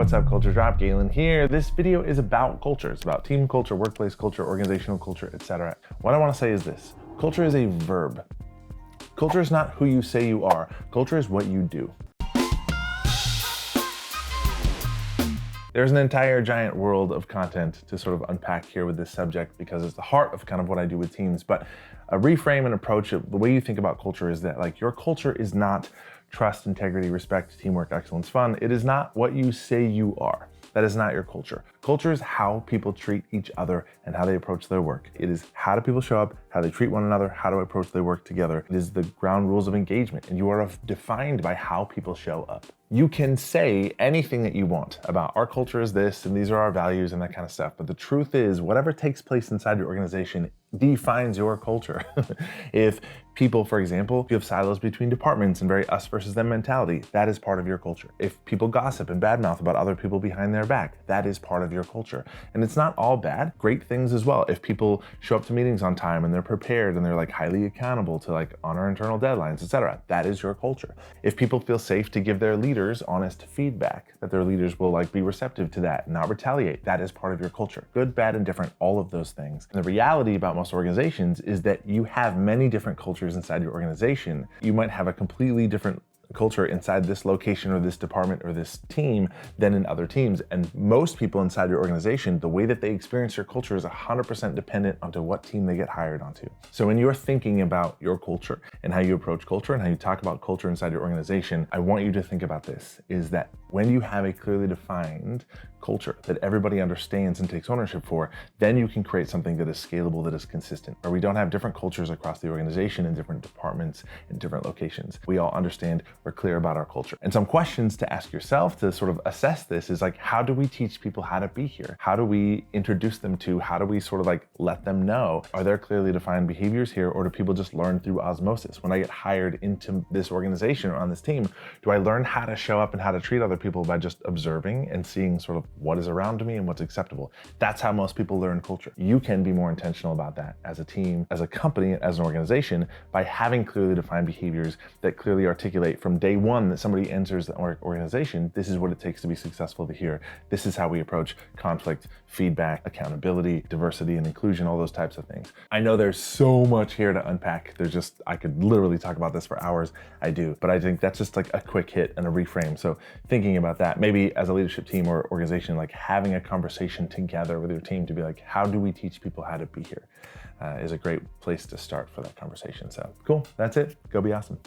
What's up, Culture Drop? Galen here. This video is about culture. It's about team culture, workplace culture, organizational culture, etc. What I want to say is this: culture is a verb. Culture is not who you say you are. Culture is what you do. There's an entire giant world of content to sort of unpack here with this subject because it's the heart of kind of what I do with teams. But a reframe and approach, the way you think about culture is that like your culture is not trust, integrity, respect, teamwork, excellence, fun. It is not what you say you are. That is not your culture. Culture is how people treat each other and how they approach their work. It is how do people show up, how they treat one another, how to approach their work together. It is the ground rules of engagement, and you are defined by how people show up. You can say anything that you want about our culture is this, and these are our values and that kind of stuff. But the truth is, whatever takes place inside your organization defines your culture. If people, for example, you have silos between departments and very us versus them mentality, that is part of your culture. If people gossip and badmouth about other people behind their back, that is part of your culture. And it's not all bad, great things as well. If people show up to meetings on time and they're prepared and they're like highly accountable to like honor internal deadlines, etc., that is your culture. If people feel safe to give their leaders honest feedback, that their leaders will like be receptive to that and not retaliate, that is part of your culture. Good, bad, and different, all of those things. And the reality about most organizations is that you have many different cultures inside your organization. You might have a completely different culture inside this location or this department or this team than in other teams. And most people inside your organization, the way that they experience your culture is 100% dependent onto what team they get hired onto. So when you're thinking about your culture and how you approach culture and how you talk about culture inside your organization, I want you to think about this, is that when you have a clearly defined culture that everybody understands and takes ownership for, then you can create something that is scalable, that is consistent, where we don't have different cultures across the organization in different departments in different locations. We all understand, we're clear about our culture. And some questions to ask yourself to sort of assess this is like, how do we teach people how to be here? How do we introduce them to, how do we sort of like let them know, are there clearly defined behaviors here, or do people just learn through osmosis? When I get hired into this organization or on this team, do I learn how to show up and how to treat other people by just observing and seeing sort of what is around me and what's acceptable? That's how most people learn culture. You can be more intentional about that as a team, as a company, as an organization, by having clearly defined behaviors that clearly articulate from day one that somebody enters the organization, this is what it takes to be successful here. This is how we approach conflict, feedback, accountability, diversity and inclusion, all those types of things. I know there's so much here to unpack. I could literally talk about this for hours. I do, but I think that's just like a quick hit and a reframe. So thinking about that, maybe as a leadership team or organization, like having a conversation together with your team to be like, how do we teach people how to be here? Is a great place to start for that conversation. So cool, that's it. Go be awesome.